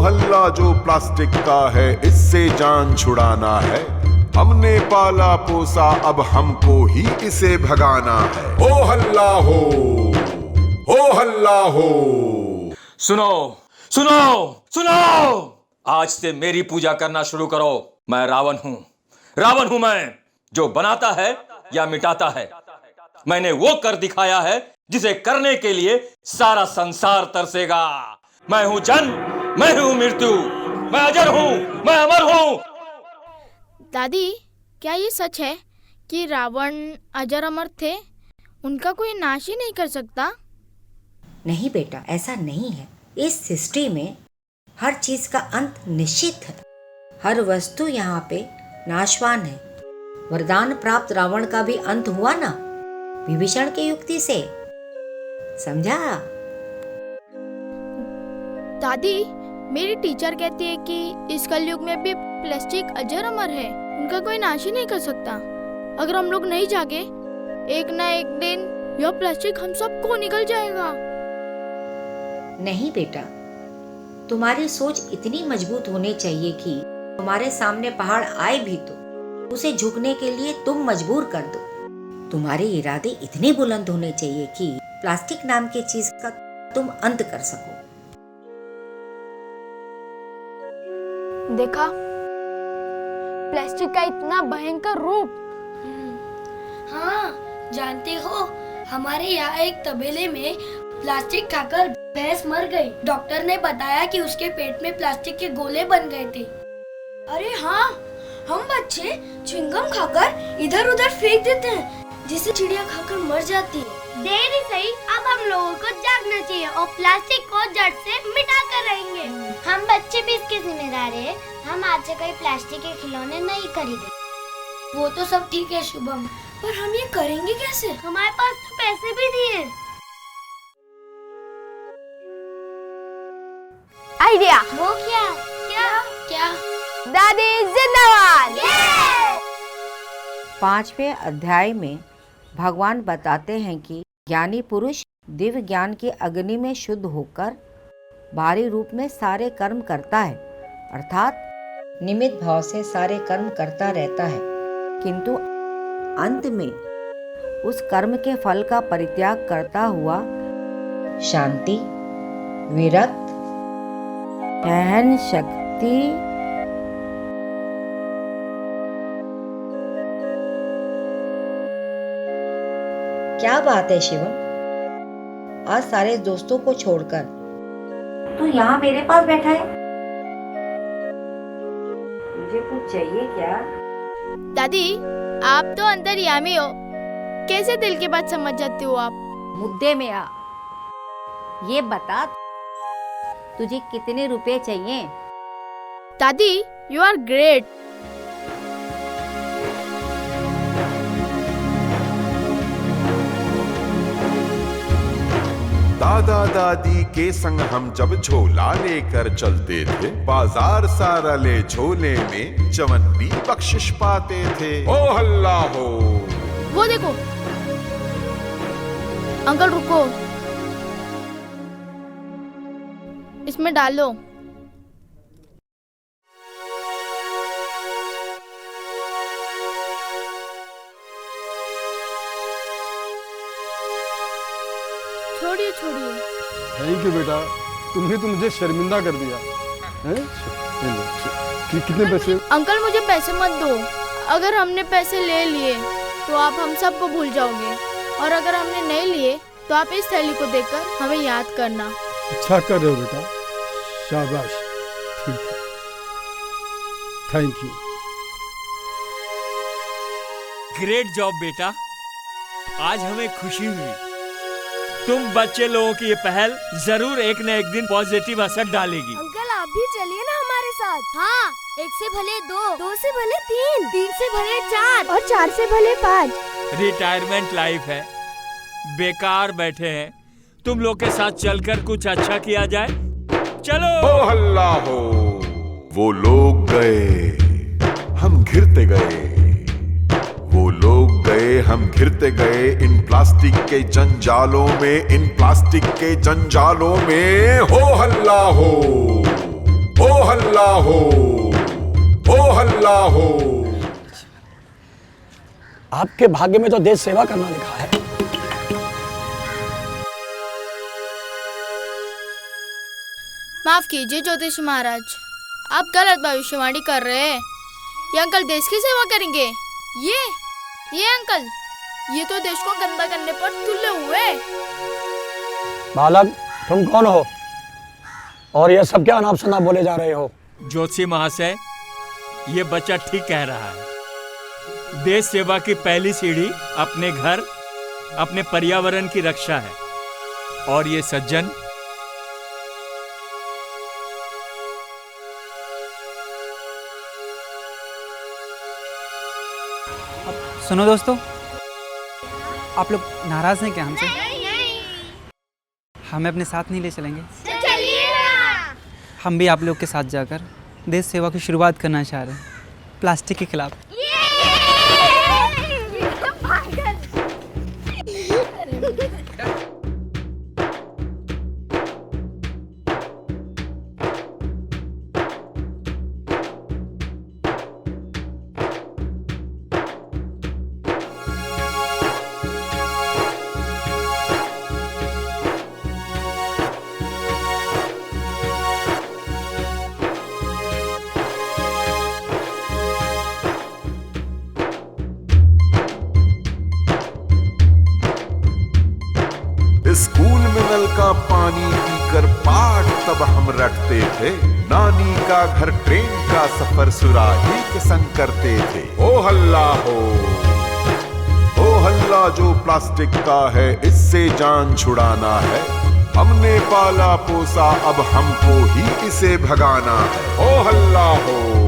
हल्ला जो प्लास्टिक का है, इससे जान छुड़ाना है। हमने पाला पोसा, अब हमको ही इसे भगाना है। हो हल्ला हो, हो हल्ला हो। सुनो सुनो सुनो, आज से मेरी पूजा करना शुरू करो। मैं रावण हूं, रावण हूं मैं, जो बनाता है या मिटाता है। मैंने वो कर दिखाया है जिसे करने के लिए सारा संसार तरसेगा। मैं हूं जन्म, मैं हूं मृत्यु, मैं अजर हूं, मैं अमर हूं। दादी, क्या ये सच है कि रावण अजर अमर थे? उनका कोई नाश ही नहीं कर सकता? नहीं बेटा, ऐसा नहीं है। इस सृष्टि में हर चीज का अंत निश्चित है। हर वस्तु यहाँ पे नाशवान है। वरदान प्राप्त रावण का भी अंत हुआ ना, विभीषण की युक्ति से। समझा? दादी, मेरी टीचर कहती है कि इस कलयुग में भी प्लास्टिक अजर अमर है, उनका कोई नाश ही नहीं कर सकता। अगर हम लोग नहीं जागे, एक ना एक दिन यह प्लास्टिक हम सबको निकल जाएगा। नहीं बेटा, तुम्हारी सोच इतनी मजबूत होनी चाहिए कि तुम्हारे सामने पहाड़ आए भी तो उसे झुकने के लिए तुम मजबूर कर दो। तुम्हारे इरादे इतने बुलंद होने चाहिए कि प्लास्टिक नाम की चीज का तुम अंत कर सको। देखा, प्लास्टिक का इतना भयंकर रूप। हाँ, जानते हो, हमारे यहाँ एक तबेले में प्लास्टिक खाकर भैंस मर गई। डॉक्टर ने बताया कि उसके पेट में प्लास्टिक के गोले बन गए थे। अरे हाँ, हम बच्चे च्युइंगम खाकर इधर उधर फेंक देते हैं, जिससे चिड़िया खाकर मर जाती है। देर ही सही, अब हम लोगों को जागना चाहिए और प्लास्टिक को जड़ से मिटा कर रहेंगे। हम बच्चे भी इसके जिम्मेदार हैं। हम आज से कोई प्लास्टिक के खिलौने नहीं खरीदे। वो तो सब ठीक है शुभम, पर हम ये करेंगे कैसे? हमारे पास तो पैसे भी दिए। आइडिया। वो क्या क्या क्या? दादी जिंदाबाद। 5वें अध्याय में भगवान बताते हैं कि ज्ञानी पुरुष दिव्य ज्ञान की अग्नि में शुद्ध होकर बाहरी रूप में सारे कर्म करता है, अर्थात निमित्त भाव से सारे कर्म करता रहता है, किंतु अंत में उस कर्म के फल का परित्याग करता हुआ शांति, विरक्त, सहन शक्ति, क्या बात है शिवम, आज सारे दोस्तों को छोड़कर तू यहाँ मेरे पास बैठा है? मुझे कुछ चाहिए क्या? दादी, आप तो अंतर्यामी हो, कैसे दिल की बात समझ जाती हो आप? मुद्दे में आ। ये बता, तुझे कितने रुपए चाहिए? दादी, यू आर ग्रेट। दादा दादी के संग हम जब झोला लेकर चलते थे, बाजार सारा ले झोले में चवन्नी बख्शिश पाते थे। ओ हल्ला हो। वो देखो, अंकल रुको, इसमें डालो। छोड़िए छोड़िए। थैंक यू बेटा, तुमने तो मुझे शर्मिंदा कर दिया हैं? कितने पैसे? अंकल मुझे पैसे मत दो। अगर हमने पैसे ले लिए तो आप हम सबको भूल जाओगे, और अगर हमने नहीं लिए तो आप इस थैली को देखकर हमें याद करना। अच्छा कर रहे हो बेटा, शाबाश, ठीक है, थैंक यू। ग्रेट जॉब बेटा, आज हमें खुशी हुई। तुम बच्चे लोगों की ये पहल जरूर एक न एक दिन पॉजिटिव असर डालेगी। अंकल आप भी चलिए ना हमारे साथ। हाँ, 1 से भले 2, 2 से भले 3, 3 से भले 4 और 4 से भले 5। रिटायरमेंट लाइफ है, बेकार बैठे हैं, तुम लोग के साथ चलकर कुछ अच्छा किया जाए। चलो। ओ हल्ला हो। वो लोग गए, हम घिरते गए, वो लोग गए, हम घिरते गए इन प्लास्टिक के जंजालों में, इन प्लास्टिक के जंजालों में। हो हल्ला हो, हो हल्ला हो, हो हल्ला हो। आपके भाग्य में तो देश सेवा करना लिखा है। माफ कीजिए ज्योतिषी महाराज, आप गलत भविष्यवाणी कर रहे हैं। ये अंकल देश की सेवा करेंगे। ये अंकल, ये तो देश को गंदा करने पर तुले हुए। बालक, तुम कौन हो और ये सब क्या अनाप शनाप बोले जा रहे हो? ज्योतिषी महाशय, ये बच्चा ठीक कह रहा है। देश सेवा की पहली सीढ़ी अपने घर, अपने पर्यावरण की रक्षा है। और ये सज्जन सुनो दोस्तों, आप लोग नाराज हैं क्या हमसे? हमें अपने साथ नहीं ले चलेंगे? हम भी आप लोग के साथ जाकर देश सेवा की शुरुआत करना चाह रहे हैं, प्लास्टिक के खिलाफ। स्कूल में नल का पानी पीकर पाठ तब हम रटते थे। नानी का घर ट्रेन का सफर सुराही के संग करते थे। ओ हल्ला हो, ओ हल्ला जो प्लास्टिक का है, इससे जान छुड़ाना है। हमने पाला पोसा, अब हमको ही इसे भगाना है। ओ हल्ला हो।